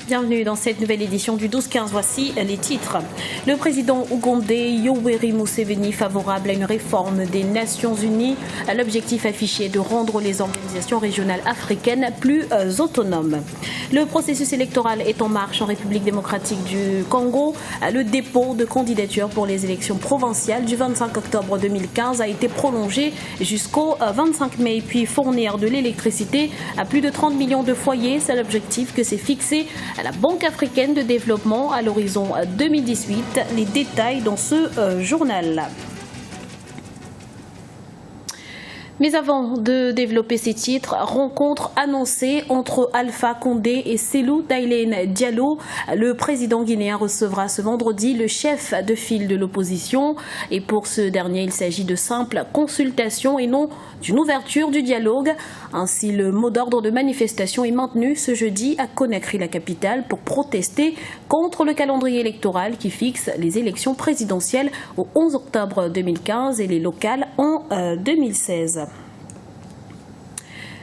Bienvenue dans cette nouvelle édition du 12-15. Voici les titres. Le président ougandais Yoweri Museveni favorable à une réforme des Nations Unies. L'objectif affiché est de rendre les organisations régionales africaines plus autonomes. Le processus électoral est en marche en République démocratique du Congo. Le dépôt de candidature pour les élections provinciales du 25 octobre 2015 a été prolongé jusqu'au 25 mai. Puis fournir de l'électricité à plus de 30 millions de foyers, c'est l'objectif que s'est fixé à la Banque africaine de développement à l'horizon 2018. Les détails dans ce journal. Mais avant de développer ces titres, rencontre annoncée entre Alpha Condé et Cellou Dalein Diallo. Le président guinéen recevra ce vendredi le chef de file de l'opposition. Et pour ce dernier, il s'agit de simples consultations et non d'une ouverture du dialogue. Ainsi, le mot d'ordre de manifestation est maintenu ce jeudi à Conakry, la capitale, pour protester contre le calendrier électoral qui fixe les élections présidentielles au 11 octobre 2015 et les locales en 2016.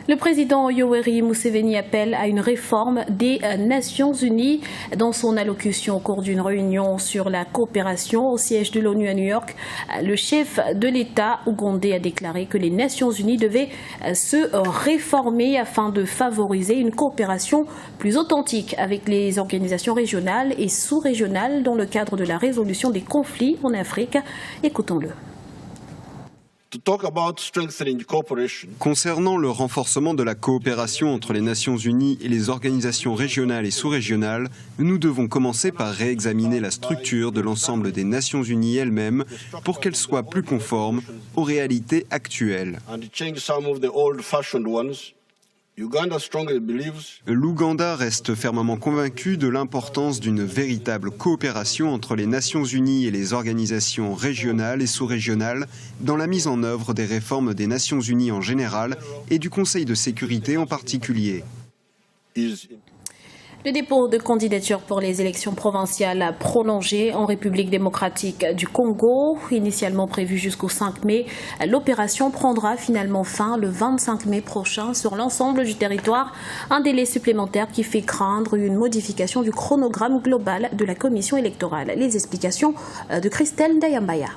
Le président Yoweri Museveni appelle à une réforme des Nations Unies. Dans son allocution au cours d'une réunion sur la coopération au siège de l'ONU à New York, le chef de l'État ougandais a déclaré que les Nations Unies devaient se réformer afin de favoriser une coopération plus authentique avec les organisations régionales et sous-régionales dans le cadre de la résolution des conflits en Afrique. Écoutons-le. Concernant le renforcement de la coopération entre les Nations Unies et les organisations régionales et sous-régionales, nous devons commencer par réexaminer la structure de l'ensemble des Nations Unies elles-mêmes pour qu'elles soient plus conformes aux réalités actuelles. L'Ouganda reste fermement convaincu de l'importance d'une véritable coopération entre les Nations Unies et les organisations régionales et sous-régionales dans la mise en œuvre des réformes des Nations Unies en général et du Conseil de sécurité en particulier. Le dépôt de candidature pour les élections provinciales prolongées en République démocratique du Congo, initialement prévu jusqu'au 5 mai, l'opération prendra finalement fin le 25 mai prochain sur l'ensemble du territoire. Un délai supplémentaire qui fait craindre une modification du chronogramme global de la commission électorale. Les explications de Christelle Ndayambaya.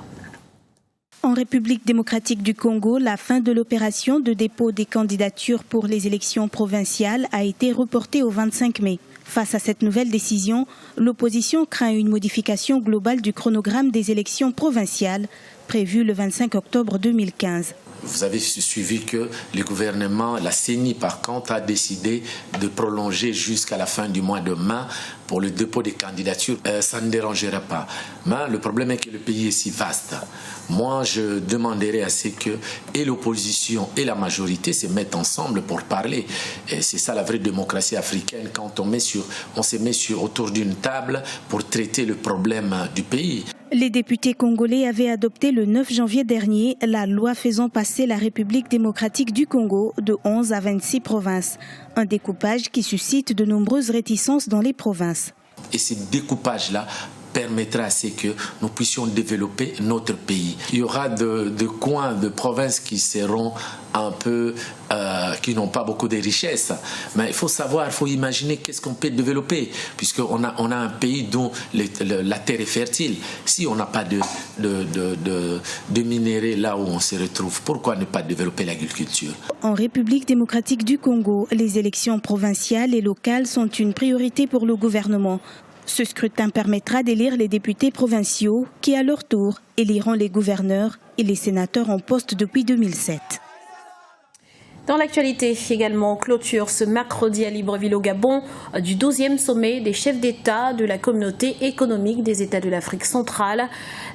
En République démocratique du Congo, la fin de l'opération de dépôt des candidatures pour les élections provinciales a été reportée au 25 mai. Face à cette nouvelle décision, l'opposition craint une modification globale du chronogramme des élections provinciales prévues le 25 octobre 2015. Vous avez suivi que le gouvernement, la CENI par contre, a décidé de prolonger jusqu'à la fin du mois de mai pour le dépôt des candidatures. Ça ne dérangera pas. Mais le problème est que le pays est si vaste. Moi, je demanderais à ce que et l'opposition et la majorité se mettent ensemble pour parler. Et c'est ça la vraie démocratie africaine, quand on se met autour d'une table pour traiter le problème du pays. Les députés congolais avaient adopté le 9 janvier dernier la loi faisant passer la République démocratique du Congo de 11 à 26 provinces. Un découpage qui suscite de nombreuses réticences dans les provinces. Et ce découpage-là permettra à ce que nous puissions développer notre pays. Il y aura de coins, de provinces qui seront un peu, qui n'ont pas beaucoup de richesses. Mais il faut savoir, il faut imaginer qu'est-ce qu'on peut développer, puisqu'on a un pays dont la terre est fertile. Si on n'a pas de minéraux là où on se retrouve, pourquoi ne pas développer l'agriculture? En République démocratique du Congo, les élections provinciales et locales sont une priorité pour le gouvernement. Ce scrutin permettra d'élire les députés provinciaux qui, à leur tour, éliront les gouverneurs et les sénateurs en poste depuis 2007. Dans l'actualité également, clôture ce mercredi à Libreville au Gabon du 12e sommet des chefs d'État de la communauté économique des États de l'Afrique centrale.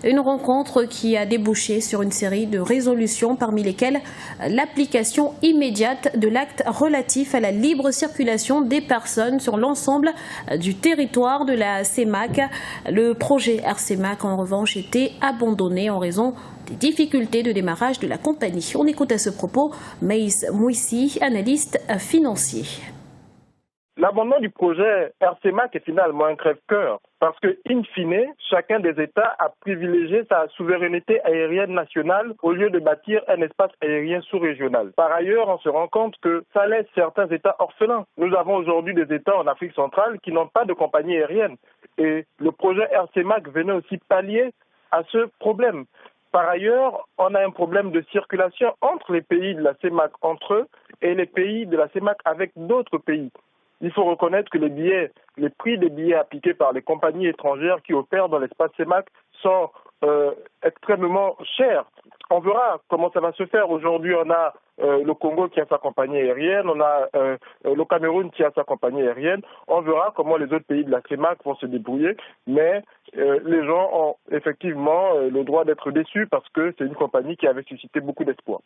Une rencontre qui a débouché sur une série de résolutions parmi lesquelles l'application immédiate de l'acte relatif à la libre circulation des personnes sur l'ensemble du territoire de la CEMAC. Le projet RCEMAC en revanche était abandonné en raison des difficultés de démarrage de la compagnie. On écoute à ce propos Maïs Mouissi, analyste financier. L'abandon du projet RCMAC est finalement un crève-cœur parce que, in fine, chacun des États a privilégié sa souveraineté aérienne nationale au lieu de bâtir un espace aérien sous-régional. Par ailleurs, on se rend compte que ça laisse certains États orphelins. Nous avons aujourd'hui des États en Afrique centrale qui n'ont pas de compagnie aérienne. Et le projet RCMAC venait aussi pallier à ce problème. Par ailleurs, on a un problème de circulation entre les pays de la CEMAC entre eux et les pays de la CEMAC avec d'autres pays. Il faut reconnaître que les prix des billets appliqués par les compagnies étrangères qui opèrent dans l'espace CEMAC sont extrêmement chers. On verra comment ça va se faire. Aujourd'hui, on a le Congo qui a sa compagnie aérienne, on a le Cameroun qui a sa compagnie aérienne. On verra comment les autres pays de la CEMAC vont se débrouiller. Mais les gens ont effectivement le droit d'être déçus parce que c'est une compagnie qui avait suscité beaucoup d'espoir.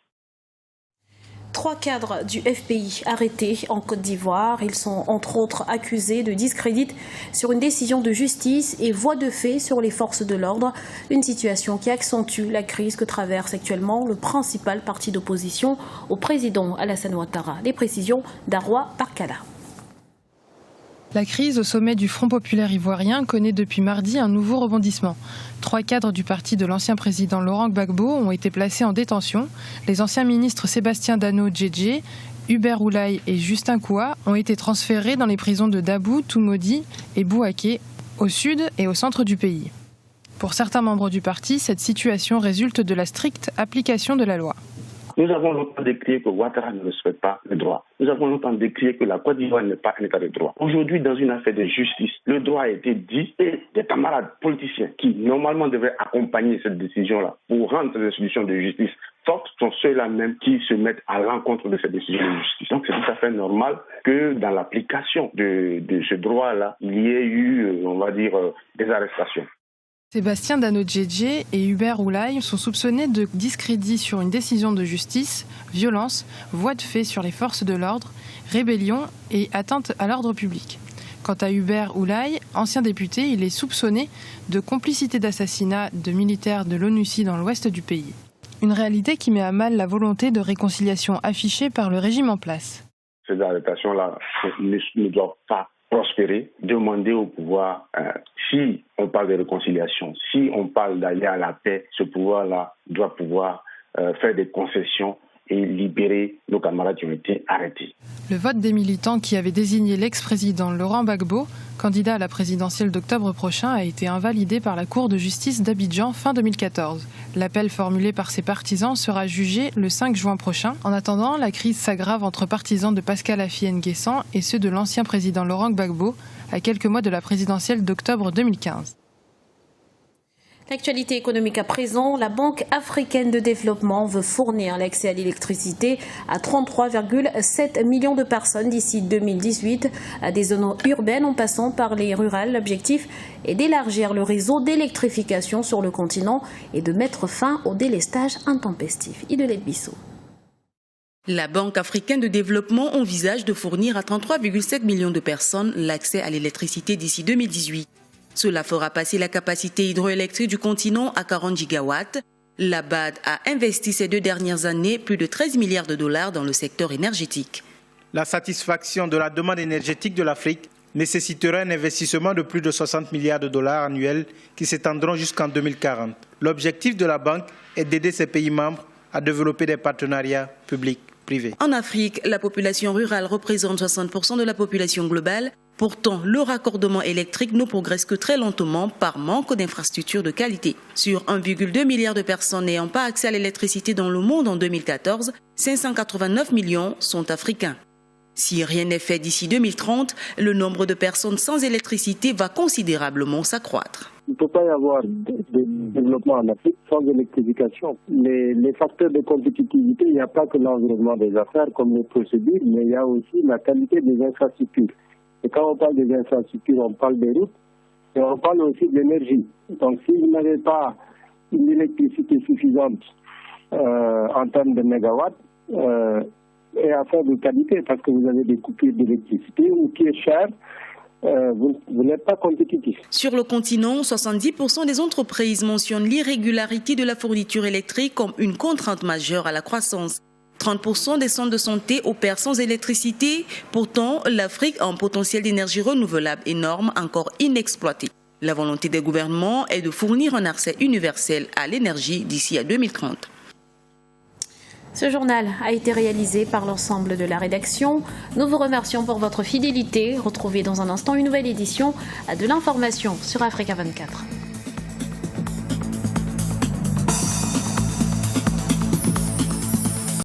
3 cadres du FPI arrêtés en Côte d'Ivoire. Ils sont entre autres accusés de discrédit sur une décision de justice et voie de fait sur les forces de l'ordre. Une situation qui accentue la crise que traverse actuellement le principal parti d'opposition au président Alassane Ouattara. Les précisions d'Arwa Barkala. La crise au sommet du Front populaire ivoirien connaît depuis mardi un nouveau rebondissement. 3 cadres du parti de l'ancien président Laurent Gbagbo ont été placés en détention. Les anciens ministres Sébastien Dano Djedje, Hubert Oulaye et Justin Koua ont été transférés dans les prisons de Dabou, Toumodi et Bouaké, au sud et au centre du pays. Pour certains membres du parti, cette situation résulte de la stricte application de la loi. Nous avons longtemps décrié que Ouattara ne respecte pas le droit. Nous avons longtemps décrié que la Côte d'Ivoire n'est pas un état de droit. Aujourd'hui, dans une affaire de justice, le droit a été dit et des camarades politiciens qui, normalement, devraient accompagner cette décision-là pour rendre cette décision de justice forte sont ceux-là même qui se mettent à l'encontre de cette décision de justice. Donc, c'est tout à fait normal que dans l'application de ce droit-là, il y ait eu, on va dire, des arrestations. Sébastien Dano Djedje et Hubert Oulaye sont soupçonnés de discrédit sur une décision de justice, violence, voie de fait sur les forces de l'ordre, rébellion et atteinte à l'ordre public. Quant à Hubert Oulaye, ancien député, il est soupçonné de complicité d'assassinat de militaires de l'ONUCI dans l'ouest du pays. Une réalité qui met à mal la volonté de réconciliation affichée par le régime en place. Ces arrestations-là ne doivent pas prospérer, demander au pouvoir, si on parle de réconciliation, si on parle d'aller à la paix, ce pouvoir-là doit pouvoir faire des concessions et libérer nos camarades qui ont été arrêtés. Le vote des militants qui avaient désigné l'ex-président Laurent Gbagbo, candidat à la présidentielle d'octobre prochain, a été invalidé par la Cour de justice d'Abidjan fin 2014. L'appel formulé par ses partisans sera jugé le 5 juin prochain. En attendant, la crise s'aggrave entre partisans de Pascal Affi-N'Guessan et ceux de l'ancien président Laurent Gbagbo, à quelques mois de la présidentielle d'octobre 2015. L'actualité économique à présent, la Banque africaine de développement veut fournir l'accès à l'électricité à 33,7 millions de personnes d'ici 2018, à des zones urbaines en passant par les rurales. L'objectif est d'élargir le réseau d'électrification sur le continent et de mettre fin au délestage intempestif. Idelette Bissot. La Banque africaine de développement envisage de fournir à 33,7 millions de personnes l'accès à l'électricité d'ici 2018. Cela fera passer la capacité hydroélectrique du continent à 40 gigawatts. La BAD a investi ces 2 dernières années plus de 13 milliards de dollars dans le secteur énergétique. La satisfaction de la demande énergétique de l'Afrique nécessitera un investissement de plus de 60 milliards de dollars annuels qui s'étendront jusqu'en 2040. L'objectif de la banque est d'aider ces pays membres à développer des partenariats publics-privés. En Afrique, la population rurale représente 60% de la population globale. Pourtant, le raccordement électrique ne progresse que très lentement par manque d'infrastructures de qualité. Sur 1,2 milliard de personnes n'ayant pas accès à l'électricité dans le monde en 2014, 589 millions sont africains. Si rien n'est fait d'ici 2030, le nombre de personnes sans électricité va considérablement s'accroître. Il ne peut pas y avoir de développement en Afrique sans électrification. Les facteurs de compétitivité, il n'y a pas que l'environnement des affaires comme les procédures, mais il y a aussi la qualité des infrastructures. Et quand on parle des infrastructures, on parle des routes et on parle aussi de l'énergie. Donc si vous n'avez pas une électricité suffisante en termes de mégawatts et à faible qualité, parce que vous avez des coupures d'électricité ou qui est cher, vous n'êtes pas compétitif. Sur le continent, 70% des entreprises mentionnent l'irrégularité de la fourniture électrique comme une contrainte majeure à la croissance. 30% des centres de santé opèrent sans électricité. Pourtant, l'Afrique a un potentiel d'énergie renouvelable énorme, encore inexploité. La volonté des gouvernements est de fournir un accès universel à l'énergie d'ici à 2030. Ce journal a été réalisé par l'ensemble de la rédaction. Nous vous remercions pour votre fidélité. Retrouvez dans un instant une nouvelle édition de l'information sur Africa 24.